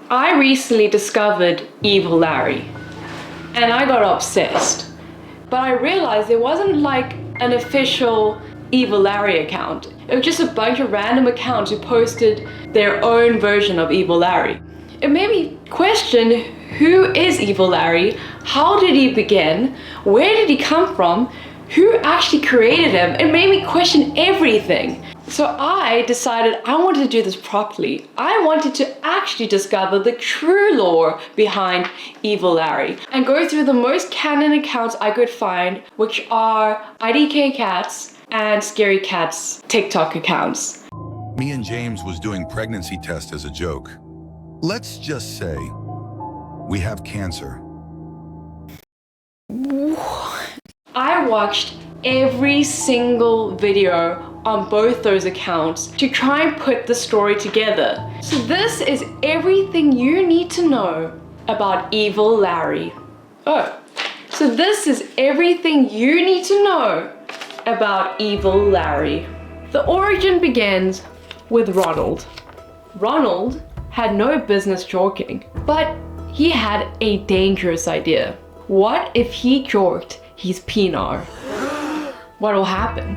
I recently discovered Evil Larry and I got obsessed. But I realized there wasn't like an official Evil Larry account. It was just a bunch of random accounts who posted their own version of Evil Larry. It made me question, who is Evil Larry? How did he begin? Where did he come from? Who actually created him? It made me question everything. So I decided I wanted to do this properly. I wanted to actually discover the true lore behind Evil Larry and go through the most canon accounts I could find, which are IDK Cats and Scary Cats TikTok accounts. Me and James was doing pregnancy tests as a joke. Let's just say we have cancer. I watched every single video on both those accounts to try and put the story together. So this is everything you need to know about Evil Larry. So this is everything you need to know about Evil Larry. The origin begins with Ronald. Ronald had no business jorking, but he had a dangerous idea. What if he jorked his penar? What will happen?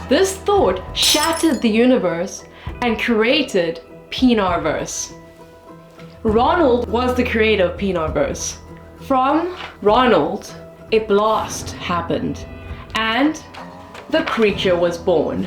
This thought shattered the universe and created Penarverse. Ronald was the creator of Penarverse. From Ronald, a blast happened and the creature was born.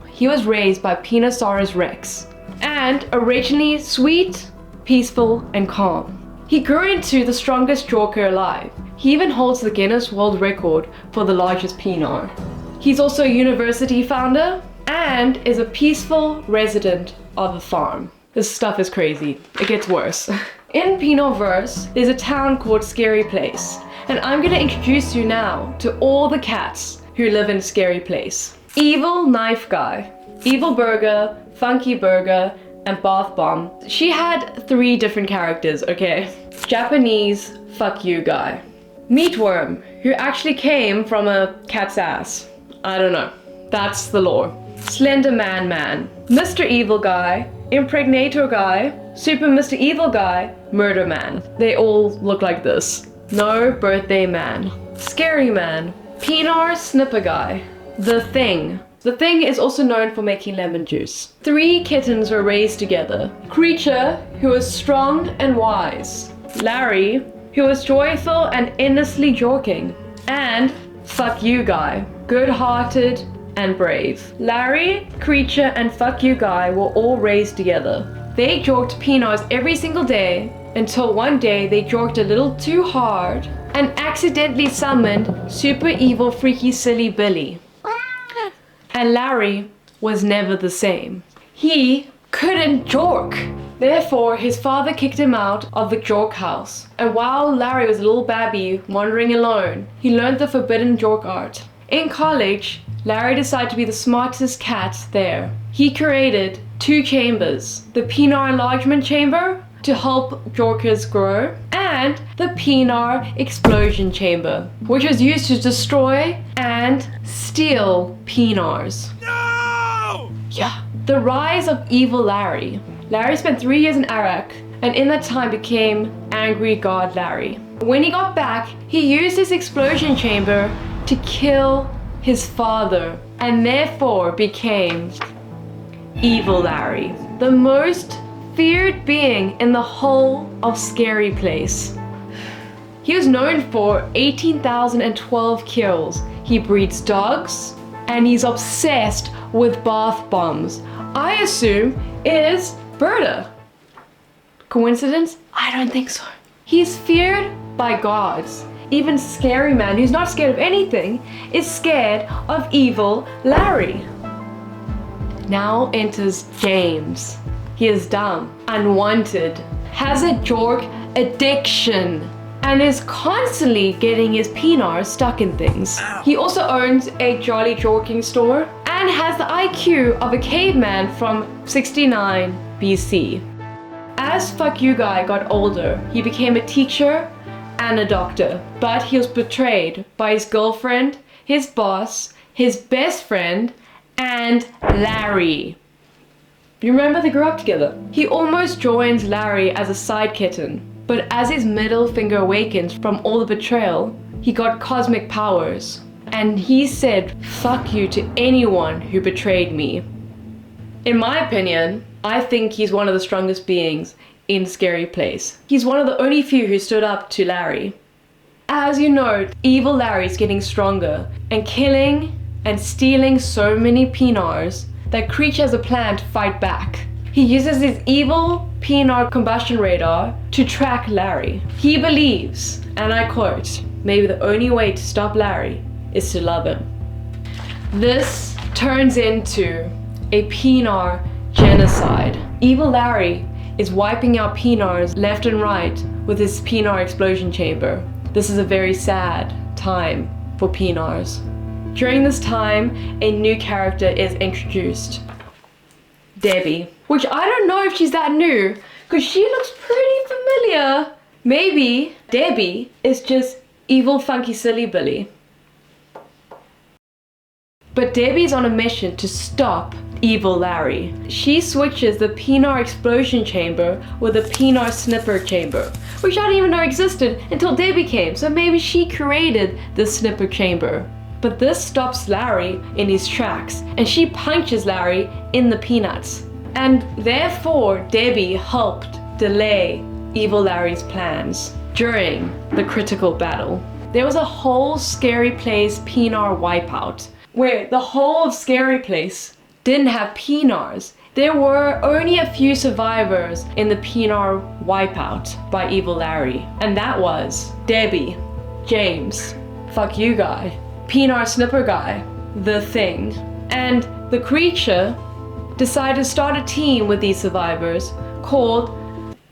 He was raised by Penosaurus Rex and originally sweet, peaceful, and calm. He grew into the strongest jorker alive. He even holds the Guinness World Record for the largest penar. He's also a university founder and is a peaceful resident of a farm. This stuff is crazy. It gets worse. In Penarverse, there's a town called Scary Place, and I'm gonna introduce you now to all the cats who live in Scary Place. Evil Knife Guy, Evil Burger, Funky Burger, and Bath Bomb. She had 3 different characters, okay? Japanese fuck you guy. Meatworm, who actually came from a cat's ass. I don't know. That's the lore. Slender Man Man, Mr. Evil Guy, Impregnator Guy, Super Mr. Evil Guy, Murder Man. They all look like this. No Birthday Man. Scary Man, Penar Snipper Guy, The Thing. The Thing is also known for making lemon juice. 3 kittens were raised together. Creature, who was strong and wise. Larry, who was joyful and endlessly joking. And Fuck You Guy, good-hearted and brave. Larry, Creature, and Fuck You Guy were all raised together. They jorked penars every single day until one day they jorked a little too hard and accidentally summoned Super Evil Freaky Silly Billy. And Larry was never the same. He couldn't jork. Therefore, his father kicked him out of the jork house. And while Larry was a little babby wandering alone, he learned the forbidden jork art. In college, Larry decided to be the smartest cat there. He created 2 chambers, the Penar Enlargement Chamber to help jorkers grow, and the Penar Explosion Chamber, which was used to destroy and steal penars. No! Yeah. The rise of Evil Larry. Larry spent 3 years in Iraq, and in that time became Angry God Larry. When he got back, he used his explosion chamber to kill his father, and therefore became Evil Larry, the most feared being in the whole of Scary Place. He was known for 18,012 kills. He breeds dogs, and he's obsessed with bath bombs. I assume it is Berta. Coincidence? I don't think so. He's feared by gods. Even Scary Man, who's not scared of anything, is scared of Evil Larry. Now enters James. He is dumb, unwanted, has a jork addiction, and is constantly getting his penars stuck in things. He also owns a Jolly Jorking store and has the IQ of a caveman from 69 BC. As Fuck You Guy got older, he became a teacher and a doctor, but he was betrayed by his girlfriend, his boss, his best friend, and Larry. You remember they grew up together. He almost joins Larry as a side kitten, but as his middle finger awakens from all the betrayal, he got cosmic powers. And he said, "Fuck you to anyone who betrayed me." In my opinion, I think he's one of the strongest beings in Scary Place. He's one of the only few who stood up to Larry. As you know, evil Larry's getting stronger and killing and stealing so many Pinars that Creature has a plan to fight back. He uses his evil Pinar combustion radar to track Larry. He believes, and I quote, "Maybe the only way to stop Larry is to love him." This turns into a Pinar genocide. Evil Larry is wiping out Pinars left and right with his Pinar explosion chamber. This is a very sad time for Pinars. During this time, a new character is introduced. Debbie. Which I don't know if she's that new, because she looks pretty familiar. Maybe Debbie is just evil funky silly Billy. But Debbie's on a mission to stop evil Larry. She switches the Pinar explosion chamber with a Pinar snipper chamber, which I didn't even know existed until Debbie came, so maybe she created the snipper chamber. But this stops Larry in his tracks, and she punches Larry in the peanuts. And therefore, Debbie helped delay evil Larry's plans during the critical battle. There was a whole Scary Place Pinar wipeout, where the whole of Scary Place didn't have Pinars. There were only a few survivors in the Pinar wipeout by evil Larry, and that was Debbie, James, fuck you guy, Pinar snipper guy, the Thing, and the Creature decided to start a team with these survivors called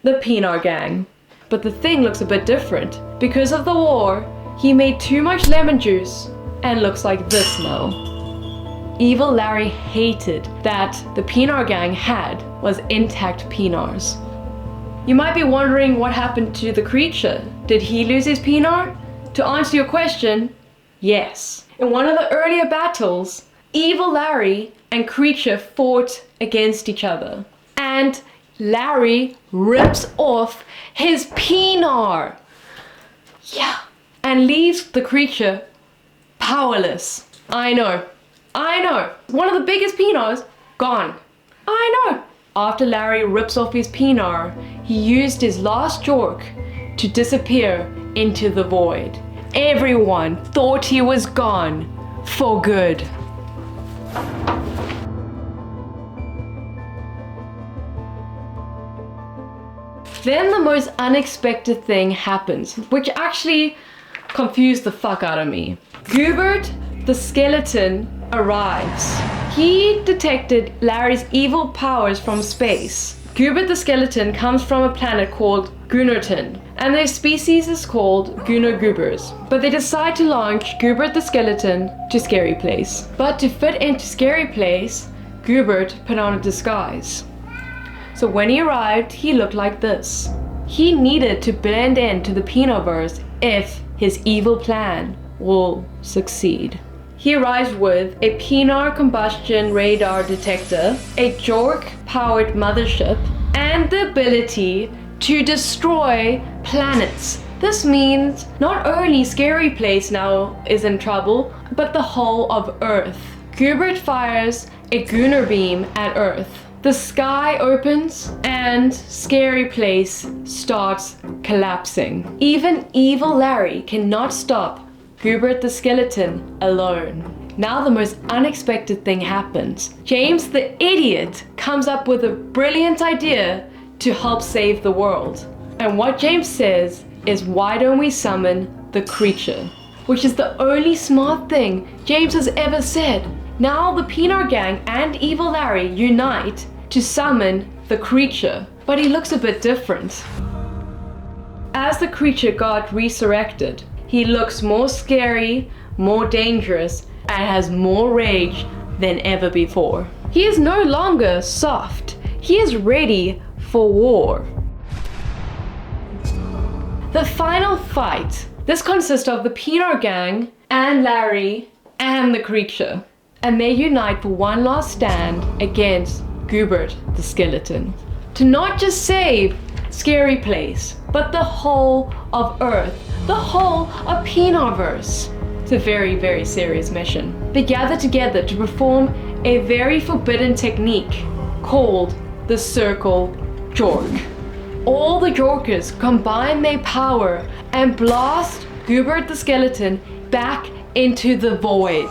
the Pinar Gang. But the Thing looks a bit different. Because of the war, he made too much lemon juice and looks like this now. Evil Larry hated that the Pinar Gang had was intact Pinars. You might be wondering what happened to the Creature. Did he lose his Pinar? To answer your question, yes. In one of the earlier battles, evil Larry and Creature fought against each other. And Larry rips off his Pinar. Yeah. And leaves the Creature powerless. I know. One of the biggest Pinars, gone. I know. After Larry rips off his Pinar, he used his last jork to disappear into the void. Everyone thought he was gone for good. Then the most unexpected thing happens, which actually confused the fuck out of me. Gubert the skeleton arrives. He detected Larry's evil powers from space. Gubert the skeleton comes from a planet called Gunnerton, and their species is called Gunner Goobers. But they decide to launch Gubert the skeleton to Scary Place. But to fit into Scary Place, Gubert put on a disguise. So when he arrived, he looked like this. He needed to blend into the Pinarverse if his evil plan will succeed. He arrives with a Pinar combustion radar detector, a Jork-powered mothership, and the ability to destroy planets. This means not only Scary Place now is in trouble, but the whole of Earth. Gubert fires a Gunner beam at Earth. The sky opens and Scary Place starts collapsing. Even evil Larry cannot stop Gubert the skeleton alone. Now the most unexpected thing happens. James the idiot comes up with a brilliant idea to help save the world. And what James says is, why don't we summon the Creature? Which is the only smart thing James has ever said. Now the Pinar Gang and evil Larry unite to summon the Creature, but he looks a bit different. As the Creature got resurrected, he looks more scary, more dangerous, and has more rage than ever before. He is no longer soft. He is ready for war. The final fight. This consists of the Pinar Gang and Larry and the Creature, and they unite for one last stand against Gubert the skeleton. To not just save Scary Place, but the whole of Earth, the whole of Peanutverse. It's a very, very serious mission. They gather together to perform a very forbidden technique called the Circle Jork. All the Jorkers combine their power and blast Gubert the skeleton back into the void.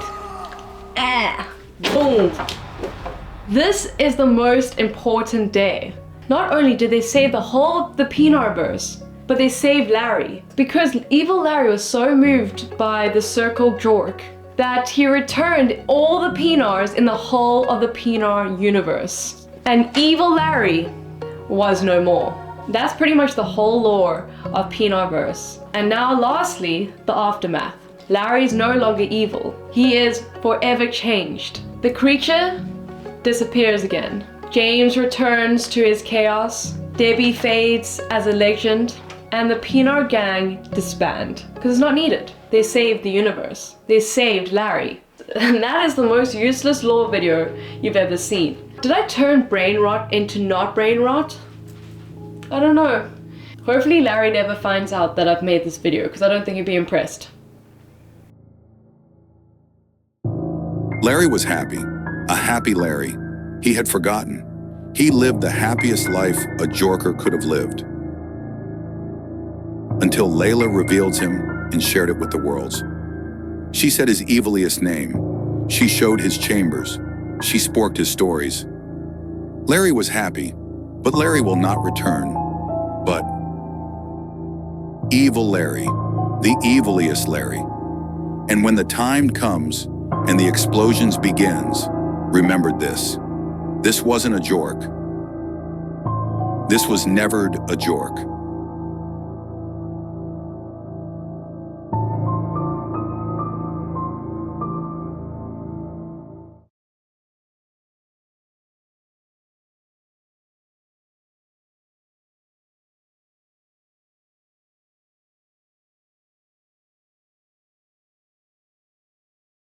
Boom. This is the most important day. Not only did they save the whole of the Peanutverse, but they saved Larry. Because evil Larry was so moved by the Circle Jork that he returned all the Peanars in the whole of the Peanar universe. And evil Larry was no more. That's pretty much the whole lore of Peanutverse. And now lastly, the aftermath. Larry's no longer evil. He is forever changed. The creature disappears again. James returns to his chaos. Debbie fades as a legend. And the Peanut gang disband. Because it's not needed. They saved the universe. They saved Larry. And that is the most useless lore video you've ever seen. Did I turn brain rot into not brain rot? I don't know. Hopefully Larry never finds out that I've made this video, because I don't think he'd be impressed. Larry was happy. A happy Larry. He had forgotten. He lived the happiest life a Jorker could have lived. Until Layla revealed him and shared it with the worlds. She said his eviliest name. She showed his chambers. She sporked his stories. Larry was happy, but Larry will not return. But evil Larry, the eviliest Larry. And when the time comes and the explosions begins, remembered this. This wasn't a Jork. This was never a Jork.